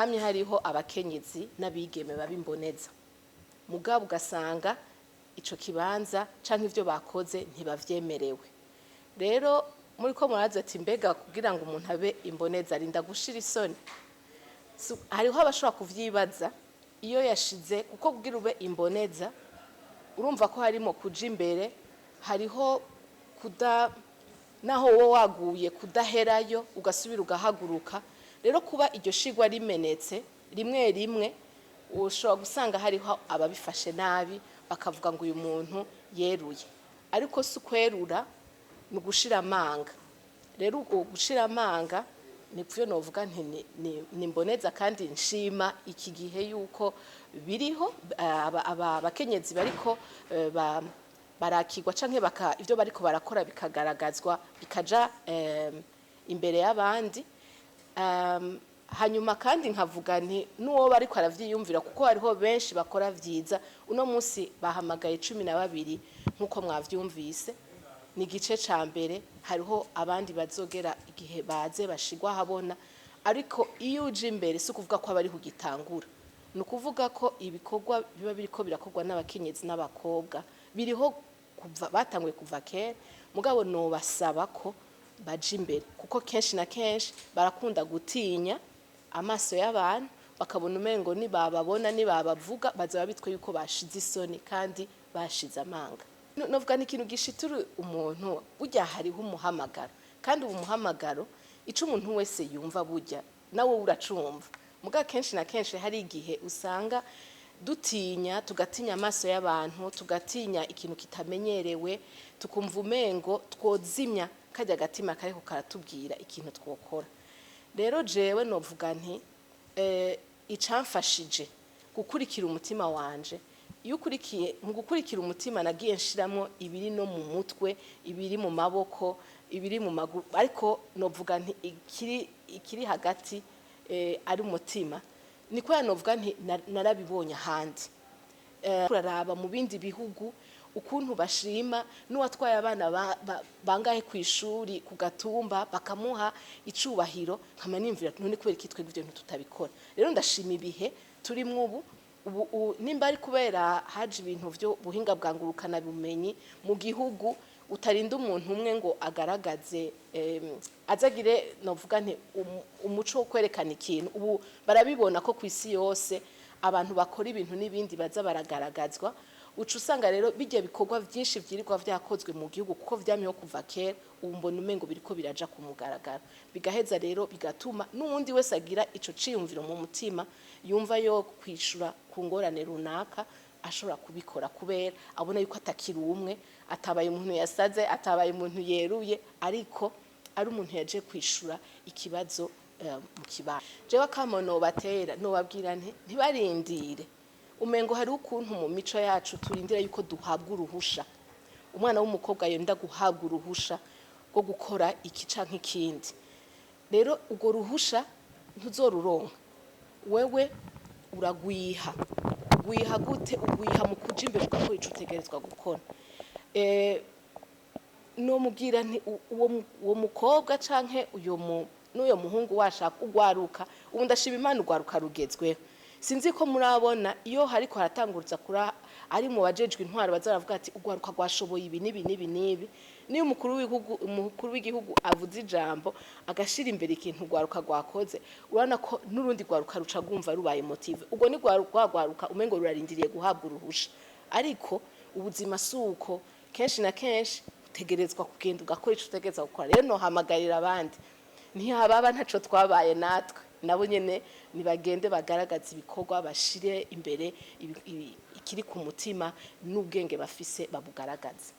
hamye hariho abakenyezi n'abigeme babimboneza mugabo ugasanga ico kibanza canke ivyo bakoze ntibavyemerewe. Rero muri ko muraza ati mbega kugira ngo umuntu abe imboneza arinda gushira isoni, hariho abashobora kuvyibaza iyo yashize kuko kugira ube imboneza urumva ko harimo kuja imbere, hariho naho wowe waguye kudaherayo ugasubira ugahaguruka. Rero kuba iryo shigwa rimenetse rimwe rimwe ushobora gusanga hariho ababifashe nabi bakavuga ngo uyu muntu yeruye, ariko si kwerura ni gushira amanga. Rero gushira amanga nivyo novuga nti ni mboneza kandi nshima iki gihe yuko biriho abakenyezi bariko barakigwa canke ivyo bariko barakora bikagaragazwa bikaja imbere y'abandi. Hanyuma kandi nkavuga nti nuwo bariko aravyiyumvira kuko hariho benshi bakora vyiza. Uno munsi bahamagaye 12 nkuko mwavyumvise, ni igice ca mbere. Hariho abandi bazogera igihe baze bashigwa habona, ariko iyo uje imbere si kuvuga ko abari kugitangura, ni ukuvuga ko ibikorwa biba biriko birakorwa n'abakenyezi n'abakobwa biriho batanguye kuva kera, mugabo no basaba ko baje imbere kuko kenshi na kenshi barakunda gutinya amaso y'abantu, bakabona umengo ni bababona ni babavuga bazaba bitwe yuko bashize isoni kandi bashize amanga. Novuga ni ikintu gishitura umuntu burya hariho umuhamagaro, kandi ubu muhamagaro ico umuntu wese yumva burya nawe uracumva. Muga kenshi na kenshi hari igihe usanga dutinya, tugatinya amaso y'abantu, tugatinya ikintu kitamenyerewe, tukumva umengo twozimya kajya gatima kariko karatubwira ikintu twokora. Rero jewe novuga nti icamfashije gukurikira umutima wanje, iyo ukurikiye mu gukurikira umutima nagiye nshiramo ibiri no mu mutwe, ibiri mu maboko, ibiri mu maguru, ariko novuga nti ikiri hagati ari umutima. Niko novuga nti narabibonye ahandi. Kuraraba mu bindi bihugu ukuntu bashima n'uwatwaye abana bangahe kwishuri ku gatumba bakamuha icubahiro, nkamanimvira none kubera kitwe ivyo tutabikora. Rero ndashima ibihe turimwo ubu nimba ari kubera haje ibintu byo buhinga bwangurukana bumenyi mu gihugu, utarinda umuntu umwe ngo agaragaze azagire novuga nti umuco wo kwerekana ikintu. Ubu barabibona ko kwisi yose abantu bakora ibintu n'ibindi baza baragaragazwa. Uca usanga rero bijya bikorwa byinshi vyirirwa vyakozwe mu gihugu kuko vyamiho kuva kera, ubu mbona umengo biriko biraja ku mugaragaro, bigaheza rero bigatuma n'uwundi wese agira ico ciyumviro mu mutima yumva yo kwishura ku ngorane runaka ashobora kubikora, kubera abona yuko atakiri umwe, atabaye umuntu yasaze, atabaye umuntu yeruye, ariko ari umuntu yaje kwishura ikibazo mu kibano. Jewe akamono batera no babwira ntibarindire umengo hari ukuntu mu mico yacu turindira yuko duhabwa uruhusha. Umwana w'umukobwa yenda guhabwa uruhusha rwo gukora iki canke ikindi. Rero ugo ruhusha ntuzoruronka, wewe uragwiha gute? Ugwiha mu kuja imbere ugakora ico utegerezwa gukora. No mubwira nti uwo mukobwa canke n'uyo muhungu washaka ugwaruka, ubu ndashima Imana ugwaruka rugezweho. Sinzi ko murabona iyo hariko haratangurutsa kura ari mu bajejwe intwaro bazaravuga ati ugwaruka gwashoboye ibi nibi. Niyo umukuru w'igihugu avuze ijambo agashira imbere ikintu ugwaruka gwakoze, urana ko nurundi gwaruka ruca gumva rubaye motive. Ubwo ni gwaruka umengo rurarindiriye guhabwa uruhusha, ariko ubuzima suko kenshi na kenshi utegerezwa kugenda ugakora ico utegerezwa gukora. Rero no hamagarira abandi ntihababa ntaco twabaye natwe, nabo nyene nibagende bagaragaza ibikorwa, bashire imbere ikiri ku mutima n'ubwenge bafise babugaragaza.